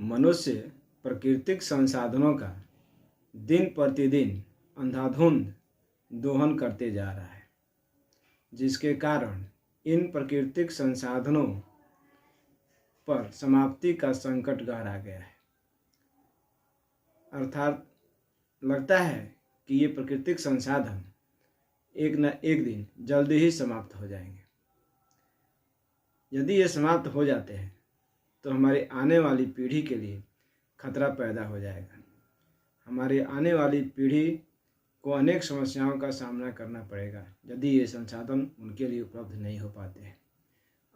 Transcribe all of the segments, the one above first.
मनुष्य प्राकृतिक संसाधनों का दिन प्रतिदिन अंधाधुंध दोहन करते जा रहा है, जिसके कारण इन प्राकृतिक संसाधनों पर समाप्ति का संकट गहरा गया है। अर्थात लगता है कि ये प्राकृतिक संसाधन एक न एक दिन जल्दी ही समाप्त हो जाएंगे। यदि ये समाप्त हो जाते हैं तो हमारी आने वाली पीढ़ी के लिए खतरा पैदा हो जाएगा। हमारी आने वाली पीढ़ी को अनेक समस्याओं का सामना करना पड़ेगा यदि ये संसाधन उनके लिए उपलब्ध नहीं हो पाते हैं।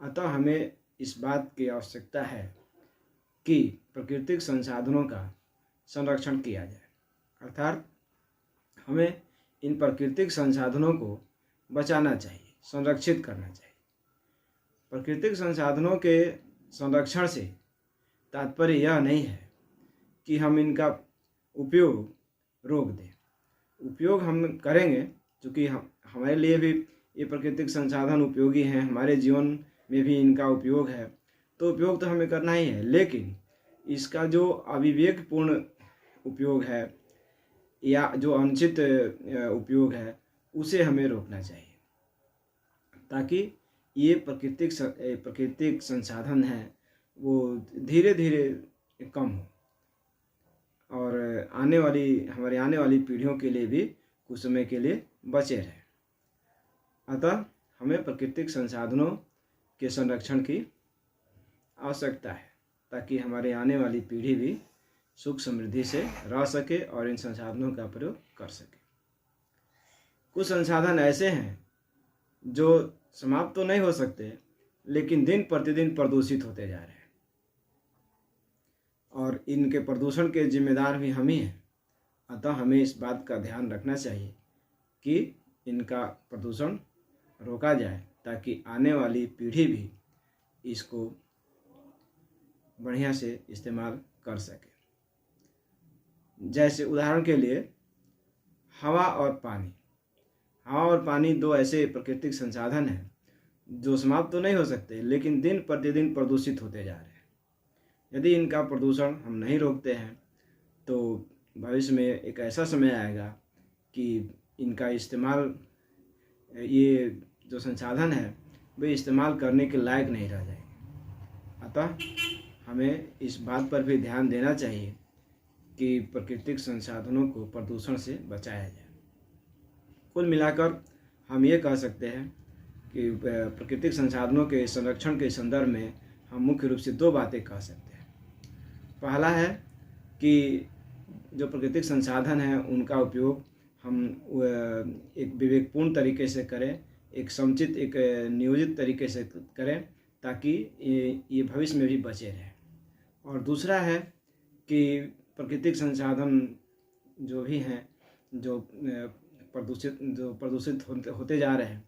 अतः हमें इस बात की आवश्यकता है कि प्राकृतिक संसाधनों का संरक्षण किया जाए, अर्थात हमें इन प्राकृतिक संसाधनों को बचाना चाहिए, संरक्षित करना चाहिए। प्राकृतिक संसाधनों के संरक्षण से तात्पर्य यह नहीं है कि हम इनका उपयोग रोक दें। उपयोग हम करेंगे, क्योंकि हमारे लिए भी ये प्राकृतिक संसाधन उपयोगी हैं, हमारे जीवन में भी इनका उपयोग है, तो उपयोग तो हमें करना ही है। लेकिन इसका जो अविवेकपूर्ण उपयोग है या जो अनुचित उपयोग है, उसे हमें रोकना चाहिए, ताकि ये प्राकृतिक संसाधन हैं वो धीरे धीरे कम हो और हमारी आने वाली पीढ़ियों के लिए भी कुछ समय के लिए बचे रहे। अतः हमें प्राकृतिक संसाधनों के संरक्षण की आवश्यकता है, ताकि हमारे आने वाली पीढ़ी भी सुख समृद्धि से रह सके और इन संसाधनों का प्रयोग कर सके। कुछ संसाधन ऐसे हैं जो समाप्त तो नहीं हो सकते, लेकिन दिन प्रतिदिन प्रदूषित होते जा रहे हैं और इनके प्रदूषण के जिम्मेदार भी हम ही हैं। अतः हमें इस बात का ध्यान रखना चाहिए कि इनका प्रदूषण रोका जाए, ताकि आने वाली पीढ़ी भी इसको बढ़िया से इस्तेमाल कर सके। जैसे उदाहरण के लिए हवा और पानी दो ऐसे प्राकृतिक संसाधन हैं जो समाप्त तो नहीं हो सकते, लेकिन दिन प्रतिदिन प्रदूषित होते जा रहे हैं। यदि इनका प्रदूषण हम नहीं रोकते हैं तो भविष्य में एक ऐसा समय आएगा कि इनका इस्तेमाल, ये जो संसाधन है वे इस्तेमाल करने के लायक नहीं रह जाएंगे। अतः हमें इस बात पर भी ध्यान देना चाहिए कि प्राकृतिक संसाधनों को प्रदूषण से बचाया जाए। कुल मिलाकर हम ये कह सकते हैं कि प्राकृतिक संसाधनों के संरक्षण के संदर्भ में हम मुख्य रूप से दो बातें कह सकते हैं। पहला है कि जो प्राकृतिक संसाधन हैं उनका उपयोग हम एक विवेकपूर्ण तरीके से करें, एक समुचित, एक नियोजित तरीके से करें, ताकि ये भविष्य में भी बचे रहें। और दूसरा है कि प्राकृतिक संसाधन जो भी हैं जो प्रदूषित होते जा रहे हैं,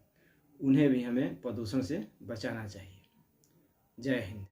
उन्हें भी हमें प्रदूषण से बचाना चाहिए। जय हिंद।